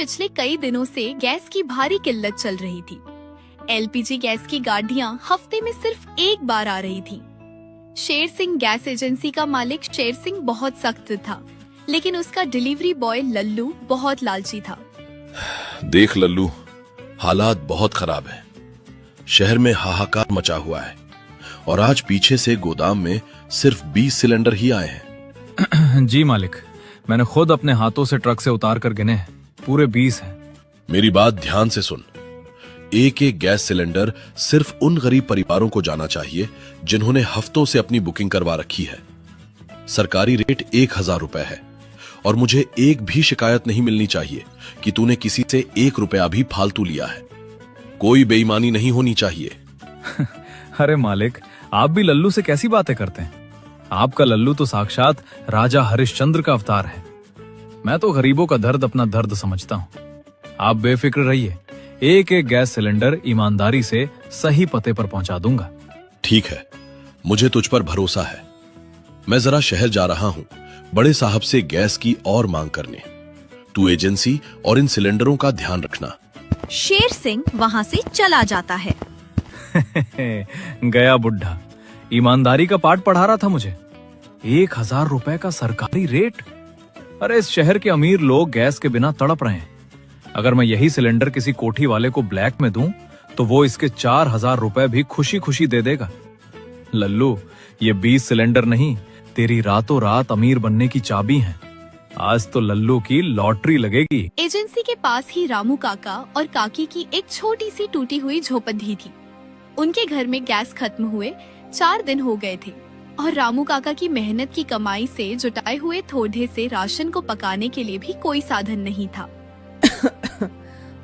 पिछले कई दिनों से गैस की भारी किल्लत चल रही थी। एलपीजी गैस की गाड़ियां हफ्ते में सिर्फ एक बार आ रही थी। शेर सिंह गैस एजेंसी का मालिक शेर सिंह बहुत सख्त था, लेकिन उसका डिलीवरी बॉय लल्लू बहुत लालची था। देख लल्लू, हालात बहुत खराब है। शहर में हाहाकार मचा हुआ है और आज पीछे से गोदाम में सिर्फ 20 सिलेंडर ही आए हैं। जी मालिक, मैंने खुद अपने हाथों से ट्रक से उतार कर गिने हैं, पूरे 20 हैं। मेरी बात ध्यान से सुन। एक एक गैस सिलेंडर सिर्फ उन गरीब परिवारों को जाना चाहिए जिन्होंने हफ्तों से अपनी बुकिंग करवा रखी है। सरकारी रेट 1000 रुपए है और मुझे एक भी शिकायत नहीं मिलनी चाहिए कि तूने किसी से 1 रुपया भी फालतू लिया है। कोई बेईमानी नहीं होनी चाहिए। अरे मालिक, आप भी लल्लू से कैसी बातें करते हैं? आपका लल्लू तो साक्षात राजा हरिश्चंद्र का अवतार है। मैं तो गरीबों का दर्द अपना दर्द समझता हूँ। आप बेफिक्र रहिए, एक एक गैस सिलेंडर ईमानदारी से सही पते पर पहुंचा दूंगा। ठीक है, मुझे तुझ पर भरोसा है। मैं जरा शहर जा रहा हूँ बड़े साहब से गैस की और मांग करने। तू एजेंसी और इन सिलेंडरों का ध्यान रखना। शेर सिंह वहाँ से चला जाता है। गया बुढ़ा, ईमानदारी का पाठ पढ़ा रहा था मुझे। 1000 रुपए का सरकारी रेट। अरे इस शहर के अमीर लोग गैस के बिना तड़प रहे हैं। अगर मैं यही सिलेंडर किसी कोठी वाले को ब्लैक में दूं तो वो इसके 4000 रुपए भी खुशी खुशी दे देगा। लल्लू, ये 20 सिलेंडर नहीं, तेरी रातों रात अमीर बनने की चाबी है। आज तो लल्लू की लॉटरी लगेगी। एजेंसी के पास ही रामू काका और काकी की एक छोटी सी टूटी हुई झोपड़ी थी। उनके घर में गैस खत्म हुए 4 दिन हो गए थे और रामू काका की मेहनत की कमाई से जुटाए हुए थोड़े से राशन को पकाने के लिए भी कोई साधन नहीं था।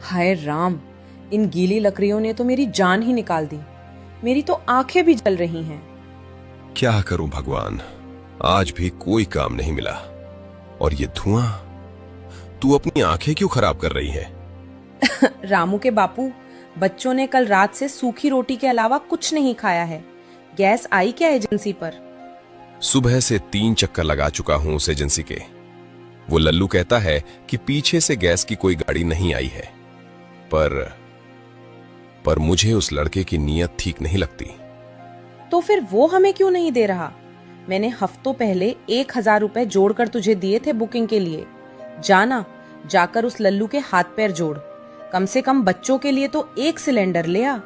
हाय राम, इन गीली लकड़ियों ने तो मेरी जान ही निकाल दी। मेरी तो आंखें भी जल रही हैं। क्या करूं भगवान, आज भी कोई काम नहीं मिला। और ये धुआं, तू अपनी आंखें क्यों खराब कर रही है? रामू के बापू, बच्चों ने कल रात से सूखी रोटी के अलावा कुछ नहीं खाया है। गैस आई क्या एजेंसी पर? सुबह से 3 चक्कर लगा चुका हूं उस एजेंसी के। वो लल्लू कहता है कि पीछे से गैस की कोई गाड़ी नहीं आई है, पर मुझे उस लड़के की नीयत ठीक नहीं लगती। तो फिर वो हमें क्यों नहीं दे रहा? मैंने हफ्तों पहले 1000 रुपए जोड़कर तुझे दिए थे बुकिंग के लिए। जाना, जाकर उस लल्लू के हाथ पैर जोड़। कम से कम बच्चों के लिए तो 1 सिलेंडर ले आ।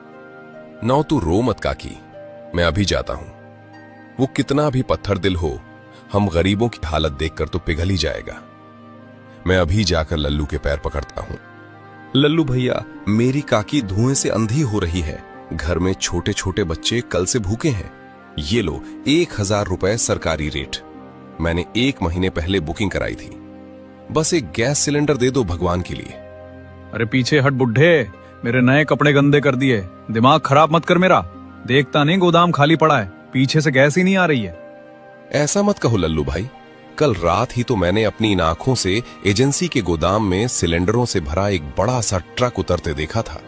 नौ, तू रो मत काकी, मैं अभी जाता हूं। वो कितना भी पत्थर दिल हो, हम गरीबों की हालत देखकर तो पिघल ही जाएगा। मैं अभी जाकर लल्लू के पैर पकड़ता हूं। लल्लू भैया, मेरी काकी धुएं से अंधी हो रही है। घर में छोटे छोटे बच्चे कल से भूखे हैं। ये लो 1000 रुपए सरकारी रेट। मैंने 1 महीने पहले बुकिंग कराई थी। बस एक गैस सिलेंडर दे दो भगवान के लिए। अरे पीछे हट बुढ़े, मेरे नए कपड़े गंदे कर दिए। दिमाग खराब मत कर मेरा। देखता नहीं गोदाम खाली पड़ा है, पीछे से गैस ही नहीं आ रही है। ऐसा मत कहो लल्लू भाई, कल रात ही तो मैंने अपनी इन आंखों से एजेंसी के गोदाम में सिलेंडरों से भरा एक बड़ा सा ट्रक उतरते देखा था।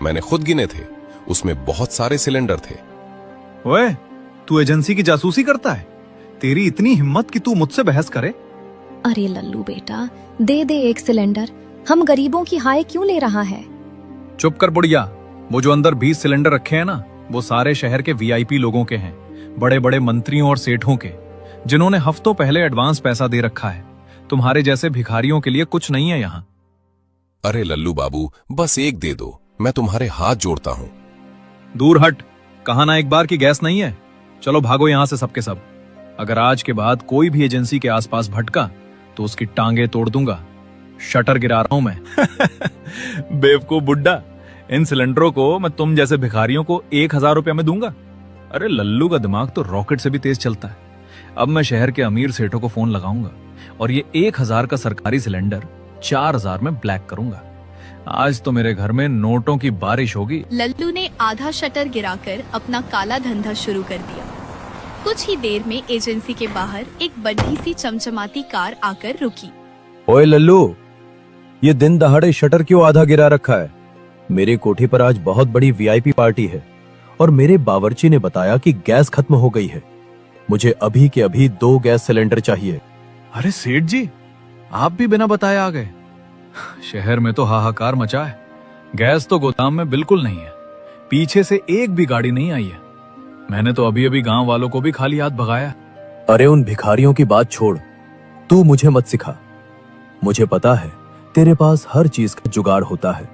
मैंने खुद गिने थे, उसमें बहुत सारे सिलेंडर थे। ओए, तू एजेंसी की जासूसी करता है? तेरी इतनी हिम्मत कि तू मुझसे बहस करे? अरे लल्लू बेटा, दे दे 1 सिलेंडर। हम गरीबों की हाय क्यों ले रहा है? चुप कर बुढ़िया। वो जो अंदर 20 सिलेंडर रखे हैं ना, वो सारे शहर के वीआईपी लोगों के हैं, बड़े बड़े मंत्रियों और सेठों के, जिन्होंने हफ्तों पहले एडवांस पैसा दे रखा है। तुम्हारे जैसे भिखारियों के लिए कुछ नहीं है यहाँ। अरे लल्लू बाबू, बस 1 दे दो, मैं तुम्हारे हाथ जोड़ता हूँ। दूर हट, कहा ना एक बार की गैस नहीं है। चलो भागो यहाँ से सबके सब। अगर आज के बाद कोई भी एजेंसी के आसपास भटका तो उसकी टांगे तोड़ दूंगा। शटर गिरा रहा हूं मैं। बेवकूफ बुड्ढा, इन सिलेंडरों को मैं तुम जैसे भिखारियों को 1000 रुपया में दूंगा? अरे लल्लू का दिमाग तो रॉकेट से भी तेज चलता है। अब मैं शहर के अमीर सेठों को फोन लगाऊंगा और ये 1000 का सरकारी सिलेंडर 4000 में ब्लैक करूंगा। आज तो मेरे घर में नोटों की बारिश होगी। लल्लू ने आधा शटर गिराकर अपना काला धंधा शुरू कर दिया। कुछ ही देर में एजेंसी के बाहर एक बड़ी सी चमचमाती कार आकर रुकी। ओए लल्लू, ये दिन दहाड़े शटर क्यों आधा गिरा रखा है? मेरे कोठी पर आज बहुत बड़ी वीआईपी पार्टी है और मेरे बावर्ची ने बताया कि गैस खत्म हो गई है। मुझे अभी के अभी 2 गैस सिलेंडर चाहिए। अरे सेठ जी, आप भी बिना बताए आ गए। शहर में तो हाहाकार मचा है। गैस तो गोदाम में बिल्कुल नहीं है, पीछे से एक भी गाड़ी नहीं आई है। मैंने तो अभी अभी गांव वालों को भी खाली हाथ भगाया। अरे उन भिखारियों की बात छोड़, तू मुझे मत सिखा। मुझे पता है तेरे पास हर चीज का जुगाड़ होता है।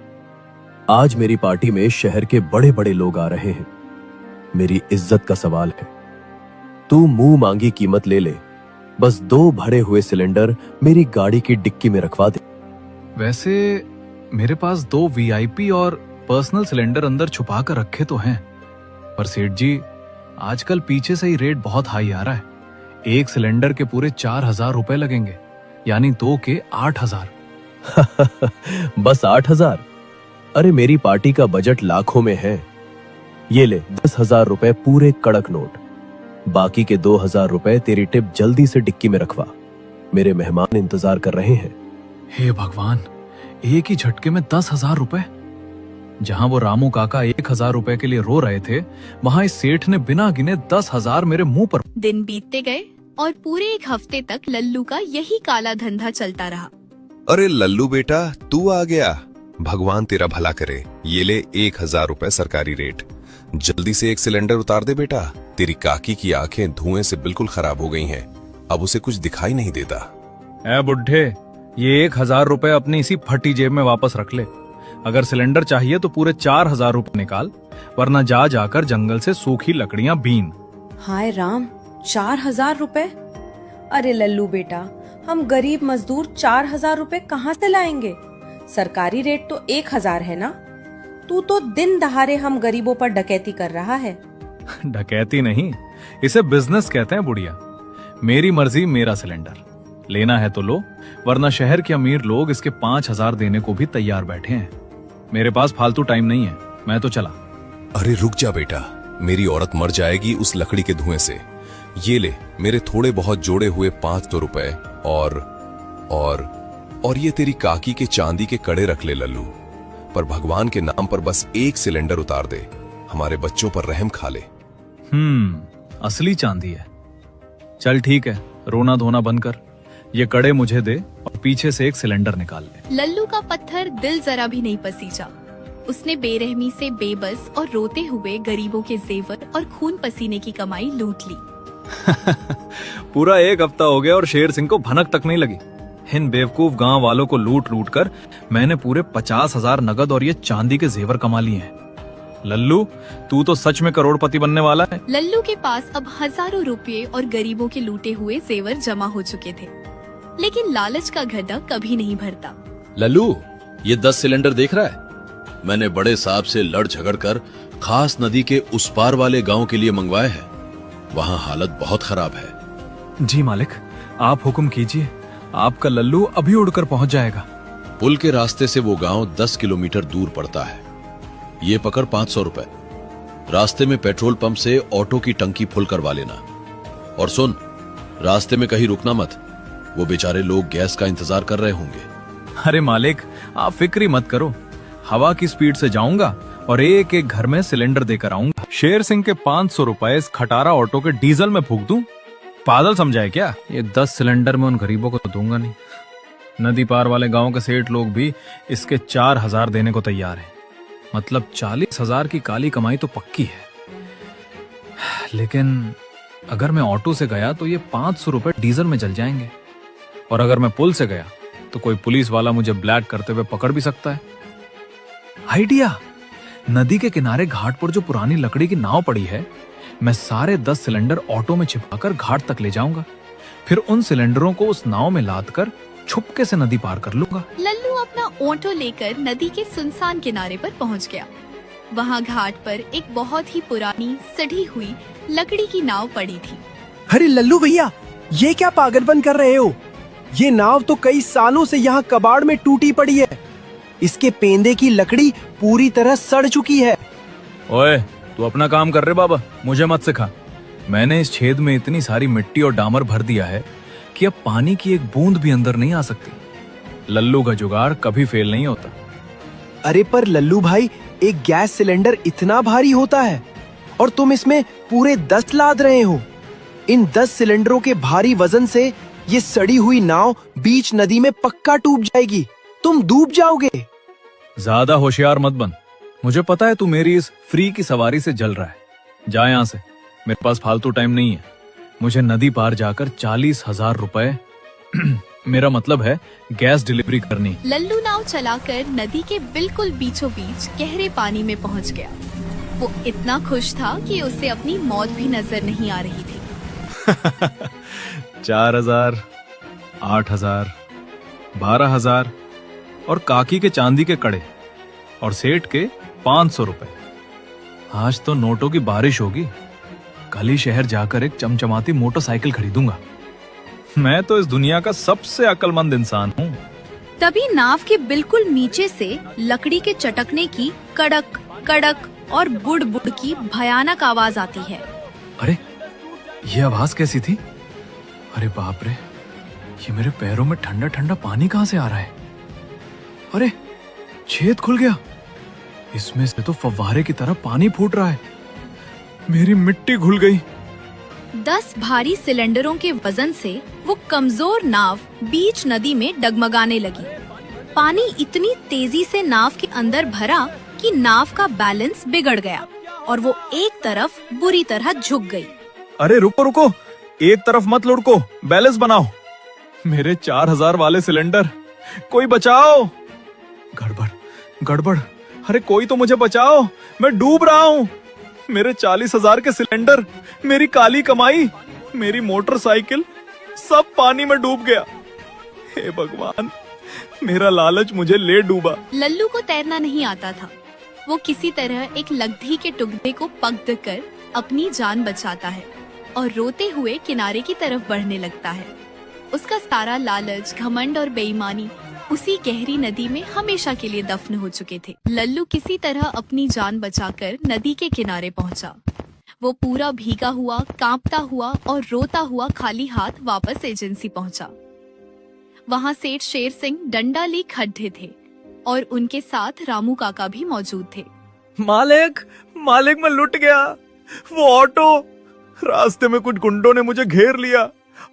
आज मेरी पार्टी में शहर के बड़े बड़े लोग आ रहे हैं, मेरी इज्जत का सवाल है। तू मुंह मांगी कीमत ले ले, बस 2 भरे हुए सिलेंडर मेरी गाड़ी की डिक्की में रखवा दे। वैसे मेरे पास 2 वीआईपी और पर्सनल सिलेंडर अंदर छुपा कर रखे तो हैं, पर सेठ जी आजकल पीछे से ही रेट बहुत हाई आ रहा है। एक सिलेंडर के पूरे 4,000 रुपए लगेंगे, यानी 2 के 8,000। बस 8,000? अरे मेरी पार्टी का बजट लाखों में है। ये ले 10,000 रुपए पूरे कड़क नोट, बाकी के 2,000 रुपए तेरी टिप जल्दी से डिक्की में रखवा। मेरे मेहमान इंतजार कर रहे हैं। हे भगवान, एक ही झटके में 10,000 रुपए। जहां वो रामू काका 1,000 रुपए के लिए रो रहे थे, वहां इस सेठ ने बिना गिने 10,000 मेरे मुंह पर। दिन बीतते गए और पूरे 1 हफ्ते तक लल्लू का यही काला धंधा चलता रहा। अरे लल्लू बेटा, तू आ गया। भगवान तेरा भला करे। ये ले 1,000 रुपए सरकारी रेट। जल्दी से एक सिलेंडर उतार दे बेटा। तेरी काकी की आंखें धुएं से बिल्कुल खराब हो गई हैं, अब उसे कुछ दिखाई नहीं देता। ए बुढ़े, ये 1,000 रुपए अपनी इसी फटी जेब में वापस रख ले। अगर सिलेंडर चाहिए तो पूरे 4,000 रुपए निकाल, वरना जा जाकर जंगल से सूखी लकड़ियां बीन। हाय राम, 4,000 रुपए? अरे लल्लू बेटा, हम गरीब मजदूर 4,000 रुपए कहाँ से लाएंगे? सरकारी रेट तो 1,000 है ना। तू तो दिन दहाड़े हम गरीबों पर डकैती कर रहा है। डकैती नहीं, इसे बिजनेस कहते हैं बुढ़िया। मेरी मर्जी, मेरा सिलेंडर। लेना है तो लो, वरना शहर के अमीर लोग इसके 5,000 देने को भी तैयार बैठे हैं। मेरे पास फालतू टाइम नहीं है, मैं तो चला। अरे रुक जा बेटा, मेरी औरत मर जाएगी उस लकड़ी के धुएं से। ये ले मेरे थोड़े बहुत जोड़े हुए 500 रुपए और ये तेरी काकी के चांदी के कड़े रख ले लल्लू। पर भगवान के नाम पर बस एक सिलेंडर उतार दे, हमारे बच्चों पर रहम खा ले। असली चांदी है। चल ठीक है, रोना धोना बंद कर, ये कड़े मुझे दे और पीछे से एक सिलेंडर निकाल ले। लल्लू का पत्थर दिल जरा भी नहीं पसीजा। उसने बेरहमी से बेबस और रोते हुए गरीबों के जेवर और खून पसीने की कमाई लूट ली। पूरा 1 हफ्ता हो गया और शेर सिंह को भनक तक नहीं लगी। इन बेवकूफ गांव वालों को लूट लूट कर मैंने पूरे 50,000 नगद और ये चांदी के जेवर कमा लिए हैं। लल्लू, तू तो सच में करोड़पति बनने वाला है। लल्लू के पास अब हजारों रुपए और गरीबों के लूटे हुए जेवर जमा हो चुके थे, लेकिन लालच का गड्ढा कभी नहीं भरता। लल्लू, ये 10 सिलेंडर देख रहा है? मैंने बड़े साहब से लड़ झगड़ कर खास नदी के उस पार वाले गांव के लिए मंगवाए हैं। वहां हालत बहुत खराब है। जी मालिक, आप हुक्म कीजिए, आपका लल्लू अभी उड़कर पहुंच जाएगा। पुल के रास्ते से वो गांव 10 किलोमीटर दूर पड़ता है। ये पकड़ 500 रुपए। रास्ते में पेट्रोल पंप से ऑटो की टंकी फुल करवा लेना। और सुन, रास्ते में कहीं रुकना मत, वो बेचारे लोग गैस का इंतजार कर रहे होंगे। अरे मालिक, आप फिक्र मत करो, हवा की स्पीड से जाऊंगा और एक एक घर में सिलेंडर देकर आऊंगा। शेर सिंह के 500 रुपए इस खटारा ऑटो के डीजल में फूंक दूं? पागल समझाए क्या? ये 10 सिलेंडर में उन गरीबों को तो दूंगा नहीं। नदी पार वाले गांव के सेठ लोग भी इसके 4,000 देने को तैयार हैं। मतलब 40,000 की काली कमाई तो पक्की है। लेकिन अगर मैं ऑटो से गया तो ये 500 रुपए डीजल में जल जाएंगे, और अगर मैं पुल से गया तो कोई पुलिस वाला मुझे ब्लैक करते हुए पकड़ भी सकता है। आइडिया! नदी के किनारे घाट पर जो पुरानी लकड़ी की नाव पड़ी है, मैं सारे 10 सिलेंडर ऑटो में छिपाकर घाट तक ले जाऊंगा। फिर उन सिलेंडरों को उस नाव में लादकर छुपके से नदी पार कर लूंगा। लल्लू अपना ऑटो लेकर नदी के सुनसान किनारे पर पहुंच गया। वहां घाट पर एक बहुत ही पुरानी सड़ी हुई लकड़ी की नाव पड़ी थी। अरे लल्लू भैया, ये क्या पागलपन कर रहे हो? ये नाव तो कई सालों से यहाँ कबाड़ में टूटी पड़ी है। इसके पेंदे की लकड़ी पूरी तरह सड़ चुकी है। ओए, तू अपना काम कर रहे बाबा, मुझे मत सिखा। मैंने इस छेद में इतनी सारी मिट्टी और डामर भर दिया है कि अब पानी की एक बूंद भी अंदर नहीं आ सकती। लल्लू का जुगाड़ कभी फेल नहीं होता। अरे पर लल्लू भाई, एक गैस सिलेंडर इतना भारी होता है और तुम इसमें पूरे 10 लाद रहे हो। इन 10 सिलेंडरों के भारी वजन से ये सड़ी हुई नाव बीच नदी में पक्का डूब जाएगी। तुम डूब जाओगे। ज्यादा होशियार मत बन। मुझे पता है तू मेरी इस फ्री की सवारी से जल रहा है। जा यहाँ से, मेरे पास फालतू टाइम नहीं है। मुझे नदी पार जाकर 40,000 रुपए मेरा मतलब है गैस डिलीवरी करनी। लल्लू नाव चलाकर नदी के बिल्कुल बीचों बीच गहरे पानी में पहुंच गया। वो इतना खुश था कि उसे अपनी मौत भी नजर नहीं आ रही थी। 4,000, 8,000, 12,000 और काकी के चांदी के कड़े और सेठ के 500 रुपए। आज तो नोटों की बारिश होगी। कल ही शहर जाकर एक चमचमाती मोटरसाइकिल खरीदूंगा। मैं तो इस दुनिया का सबसे अक्लमंद इंसान हूँ। तभी नाव के बिल्कुल नीचे से लकड़ी के चटकने की कड़क कड़क और बुड़ बुड़ की भयानक आवाज आती है। अरे ये आवाज कैसी थी? अरे बाप रे, ये मेरे पैरों में ठंडा ठंडा पानी कहाँ से आ रहा है? अरे छेद खुल गया, इसमें से तो फव्वारे की तरह पानी फूट रहा है। मेरी मिट्टी घुल गई। 10 भारी सिलेंडरों के वजन से वो कमजोर नाव बीच नदी में डगमगाने लगी। पानी इतनी तेजी से नाव के अंदर भरा कि नाव का बैलेंस बिगड़ गया और वो एक तरफ बुरी तरह झुक गई। अरे रुको रुको, एक तरफ मत लुढ़को, बैलेंस बनाओ। मेरे 4,000 वाले सिलेंडर, कोई बचाओ। गड़बड़ गड़बड़, अरे कोई तो मुझे बचाओ, मैं डूब रहा हूँ। मेरे 40,000 के सिलेंडर, मेरी काली कमाई, मेरी मोटरसाइकिल, सब पानी में डूब गया। हे भगवान, मेरा लालच मुझे ले डूबा। लल्लू को तैरना नहीं आता था। वो किसी तरह एक लकड़ी के टुकड़े को पकड़ कर अपनी जान बचाता है और रोते हुए किनारे की तरफ बढ़ने लगता है। उसका सारा लालच, घमंड और बेईमानी उसी गहरी नदी में हमेशा के लिए दफन हो चुके थे। लल्लू किसी तरह अपनी जान बचाकर नदी के किनारे पहुंचा। वो पूरा भीगा हुआ, कांपता हुआ और रोता हुआ खाली हाथ वापस एजेंसी पहुंचा। वहां सेठ शेर सिंह डंडा ली खड्डे थे और उनके साथ रामू काका भी मौजूद थे। मालिक, मालिक मैं लुट गया। वो ऑटो, रास्ते में कुछ गुंडों ने मुझे घेर लिया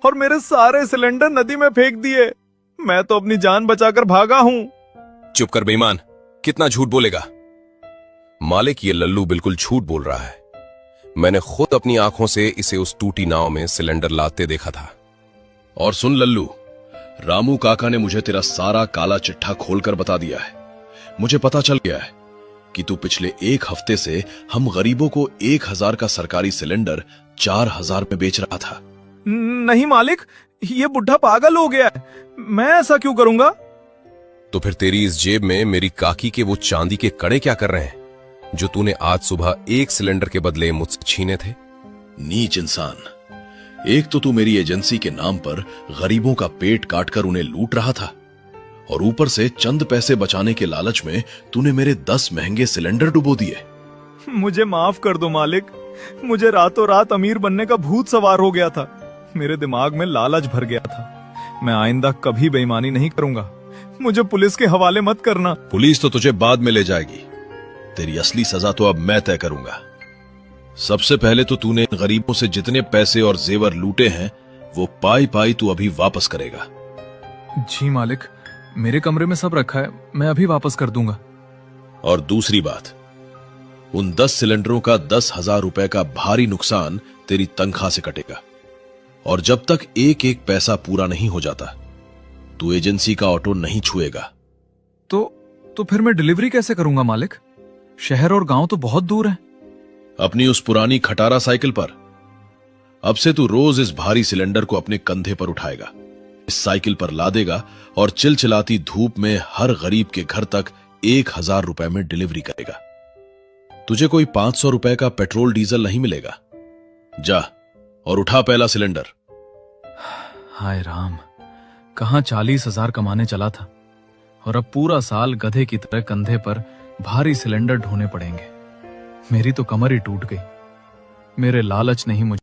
और मेरे सारे सिलेंडर नदी में फेंक दिए। मैं तो अपनी जान बचाकर भागा हूँ। चुप कर बेईमान, कितना झूठ बोलेगा? मालिक, ये लल्लू बिल्कुल झूठ बोल रहा है। मैंने खुद अपनी आंखों से इसे उस टूटी नाव में सिलेंडर लाते देखा था। और सुन लल्लू, रामू काका ने मुझे तेरा सारा काला चिट्ठा खोलकर बता दिया है। मुझे पता चल गया है कि तू पिछले 1 हफ्ते से हम गरीबों को 1,000 का सरकारी सिलेंडर 4,000 में बेच रहा था। नहीं मालिक, ये बुढ़ा पागल हो गया है। मैं ऐसा क्यों करूंगा? तो फिर तेरी इस जेब में मेरी काकी के वो चांदी के कड़े क्या कर रहे हैं, जो तूने आज सुबह 1 सिलेंडर के बदले मुझसे छीने थे? नीच इंसान, एक तो तू मेरी एजेंसी के नाम पर गरीबों का पेट काटकर उन्हें लूट रहा था और ऊपर से चंद पैसे बचाने के लालच में तूने मेरे 10 महंगे सिलेंडर डुबो दिए। मुझे माफ कर दो मालिक, मुझे रातों रात अमीर बनने का भूत सवार हो गया था। मेरे दिमाग में लालच भर गया था। मैं आइंदा कभी बेईमानी नहीं करूंगा। मुझे पुलिस के हवाले मत करना। पुलिस तो तुझे बाद में ले जाएगी, तेरी असली सजा तो अब मैं तय करूंगा। सबसे पहले तो तूने इन गरीबों से जितने पैसे और जेवर लूटे हैं वो पाई पाई तू अभी वापस करेगा। जी मालिक, मेरे कमरे में सब रखा है, मैं अभी वापस कर दूंगा। और दूसरी बात, उन 10 सिलेंडरों का 10,000 रुपए का भारी नुकसान तेरी तनख्वाह से कटेगा और जब तक एक एक पैसा पूरा नहीं हो जाता तू एजेंसी का ऑटो नहीं छुएगा। तो फिर मैं डिलीवरी कैसे करूंगा मालिक? शहर और गांव तो बहुत दूर है। अपनी उस पुरानी खटारा साइकिल पर। अब से तू रोज इस भारी सिलेंडर को अपने कंधे पर उठाएगा, इस साइकिल पर लादेगा और चिलचिलाती धूप में हर गरीब के घर तक 1,000 रुपए में डिलीवरी करेगा। तुझे कोई 500 रुपए का पेट्रोल डीजल नहीं मिलेगा। जा और उठा पहला सिलेंडर। हाय राम, कहां 40,000 कमाने चला था और अब पूरा साल गधे की तरह कंधे पर भारी सिलेंडर ढोने पड़ेंगे। मेरी तो कमर ही टूट गई। मेरे लालच नहीं मुझे